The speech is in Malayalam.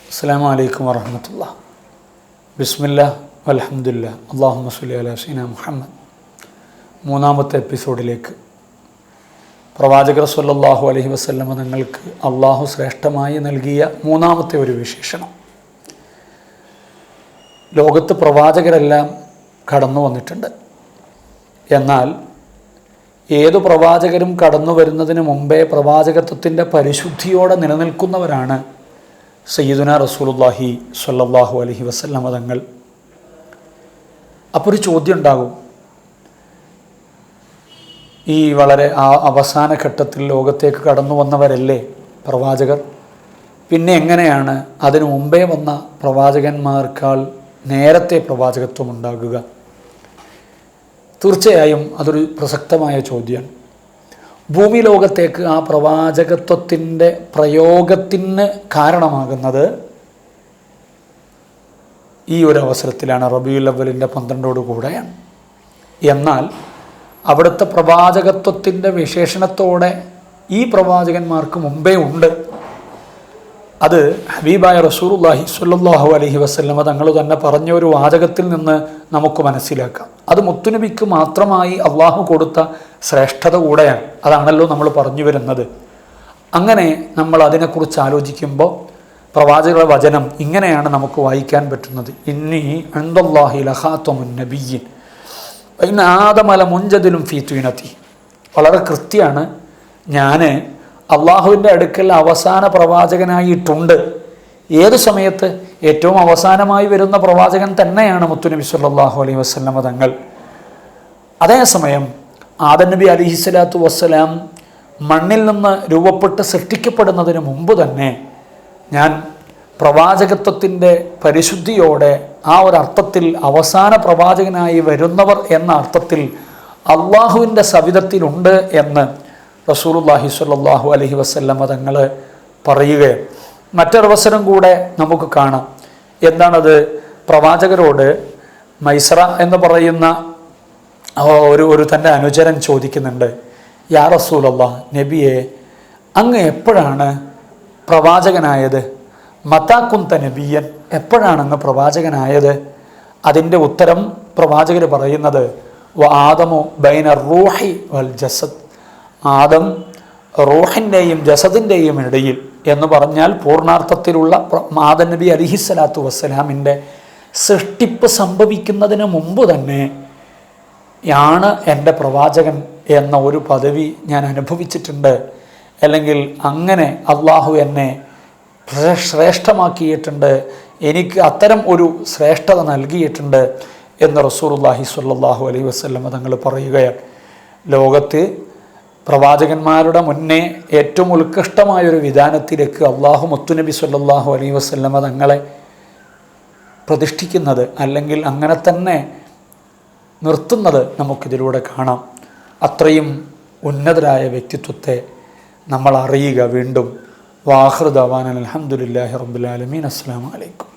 അസ്സലാമു അലൈക്കും വറഹ്മത്തുള്ളാഹി. ബിസ്മില്ലാഹ് വൽഹംദുലില്ലാഹ് അല്ലാഹുമ്മ സ്വല്ലി അലാ സയ്യിദിനാ മുഹമ്മദ്. മൂന്നാമത്തെ എപ്പിസോഡിലേക്ക്. പ്രവാചകർ സ്വല്ലല്ലാഹു അലൈഹി വസല്ലമ തങ്ങൾക്ക് അള്ളാഹു ശ്രേഷ്ഠമായി നൽകിയ മൂന്നാമത്തെ ഒരു വിശേഷണം. ലോകത്ത് പ്രവാചകരെല്ലാം കടന്നു വന്നിട്ടുണ്ട്. എന്നാൽ ഏതു പ്രവാചകരും കടന്നു വരുന്നതിന് മുമ്പേ പ്രവാചകത്വത്തിൻ്റെ പരിശുദ്ധിയോടെ നിലനിൽക്കുന്നവരാണ് സയ്യിദുനാ റസൂലുള്ളാഹി സ്വല്ലല്ലാഹു അലൈഹി വസല്ലമ തങ്ങൾ. അപ്പോൾ ഒരു ചോദ്യം ഉണ്ടാകും, ഈ വളരെ അവസാന ഘട്ടത്തിൽ ലോകത്തേക്ക് കടന്നു വന്നവരല്ലേ പ്രവാചകർ, പിന്നെ എങ്ങനെയാണ് അതിനു മുമ്പേ വന്ന പ്രവാചകന്മാർക്കാൾ നേരത്തെ പ്രവാചകത്വം ഉണ്ടാകുക? തീർച്ചയായും അതൊരു പ്രസക്തമായ ചോദ്യമാണ്. ഭൂമി ലോകത്തേക്ക് ആ പ്രവാചകത്വത്തിൻ്റെ പ്രയോഗത്തിന് കാരണമാകുന്നത് ഈ ഒരു അവസരത്തിലാണ്, റബീഉൽ അവ്വലിൻ്റെ 12 കൂടെയാണ്. എന്നാൽ അവിടുത്തെ പ്രവാചകത്വത്തിൻ്റെ വിശേഷണത്തോടെ ഈ പ്രവാചകന്മാർക്ക് മുമ്പേ ഉണ്ട്. അത് ഹബീബായ റസൂലുള്ളാഹി സ്വല്ലല്ലാഹു അലൈഹി വസല്ലമ തങ്ങൾ തന്നെ പറഞ്ഞ ഒരു വാചകത്തിൽ നിന്ന് നമുക്ക് മനസ്സിലാക്കാം. അത് മുത്തുനബിക്ക് മാത്രമായി അള്ളാഹു കൊടുത്ത ശ്രേഷ്ഠത കൂടെയാണ്. അതാണല്ലോ നമ്മൾ പറഞ്ഞു വരുന്നത്. അങ്ങനെ നമ്മൾ അതിനെക്കുറിച്ച് ആലോചിക്കുമ്പോൾ പ്രവാചകരുടെ വചനം ഇങ്ങനെയാണ് നമുക്ക് വായിക്കാൻ പറ്റുന്നത്. ഇന്നി ഇൻദല്ലാഹി ലഖാതമുൻ നബിയ്യിൻ ഇന്ന ആദമ ലമുൻജദിലുൻ ഫീ തീനതി. വളരെ കൃത്യമാണ്. ഞാൻ അള്ളാഹുവിൻ്റെ അടുക്കൽ അവസാന പ്രവാചകനായിട്ടുണ്ട്. ഏത് സമയത്ത്? ഏറ്റവും അവസാനമായി വരുന്ന പ്രവാചകൻ തന്നെയാണ് മുത്തുനബി സ്വല്ലല്ലാഹു അലൈഹി വസല്ലമ തങ്ങൾ. അതേസമയം ആദം നബി അലൈഹിസ്സലാത്തു വസ്സലാം മണ്ണിൽ നിന്ന് രൂപപ്പെട്ട് സൃഷ്ടിക്കപ്പെടുന്നതിന് മുമ്പ് തന്നെ ഞാൻ പ്രവാചകത്വത്തിൻ്റെ പരിശുദ്ധിയോടെ ആ ഒരർത്ഥത്തിൽ അവസാന പ്രവാചകനായി വരുന്നവർ എന്ന അർത്ഥത്തിൽ അള്ളാഹുവിൻ്റെ സവിധത്തിലുണ്ട് എന്ന് റസൂലുള്ളാഹി സ്വല്ലല്ലാഹു അലൈഹി വസല്ലമ തങ്ങൾ പറയുകയാണ്. മറ്റൊരവസരം കൂടെ നമുക്ക് കാണാം. എന്താണത്? പ്രവാചകരോട് മൈസറ എന്ന് പറയുന്ന ഒരു തൻ്റെ അനുചരൻ ചോദിക്കുന്നുണ്ട്, യാ റസൂലല്ലാഹ്, നബിയെ, അങ്ങ് എപ്പോഴാണ് പ്രവാചകനായത്? മതാ കുന്ത നബിയൻ, എപ്പോഴാണ് അങ്ങ് പ്രവാചകനായത്? അതിൻ്റെ ഉത്തരം പ്രവാചകർ പറയുന്നത്, വ ആദമു ബൈന റൂഹി വൽ ജസദ്, ആദം റൂഹിൻ്റെയും ജസദിൻ്റെയും ഇടയിൽ എന്ന് പറഞ്ഞാൽ പൂർണ്ണാർത്ഥത്തിലുള്ള ആദം നബി അലിഹിസ്സലാത്തു വസ്സലാമിൻ്റെ സൃഷ്ടിപ്പ് സംഭവിക്കുന്നതിന് മുമ്പ് തന്നെ യാണ് എൻ്റെ പ്രവാചകൻ എന്ന ഒരു പദവി ഞാൻ അനുഭവിച്ചിട്ടുണ്ട്. അല്ലെങ്കിൽ അങ്ങനെ അള്ളാഹു എന്നെ ശ്രേഷ്ഠമാക്കിയിട്ടുണ്ട്, എനിക്ക് അത്തരം ഒരു ശ്രേഷ്ഠത നൽകിയിട്ടുണ്ട് എന്ന് റസൂലുള്ളാഹി സ്വല്ലല്ലാഹു അലൈഹി വസല്ലമ തങ്ങൾ പറയുകയാണ്. ലോകത്ത് പ്രവാചകന്മാരുടെ മുന്നേ ഏറ്റവും ഉത്കൃഷ്ടമായൊരു വിധാനത്തിലേക്ക് അള്ളാഹു മുത്തുനബി സ്വല്ലല്ലാഹു അലൈഹി വസല്ലമ തങ്ങളെ പ്രതിഷ്ഠിക്കുന്നത്, അല്ലെങ്കിൽ അങ്ങനെ തന്നെ നിർത്തുന്നത് നമുക്കിതിലൂടെ കാണാം. അത്രയും ഉന്നതരായ വ്യക്തിത്വത്തെ നമ്മൾ അറിയുക. വീണ്ടും വാഖിറു ദഅ്വാനാ അൽഹംദുലില്ലാഹി റബ്ബിൽ ആലമീൻ. അസ്സലാമു അലൈക്കും.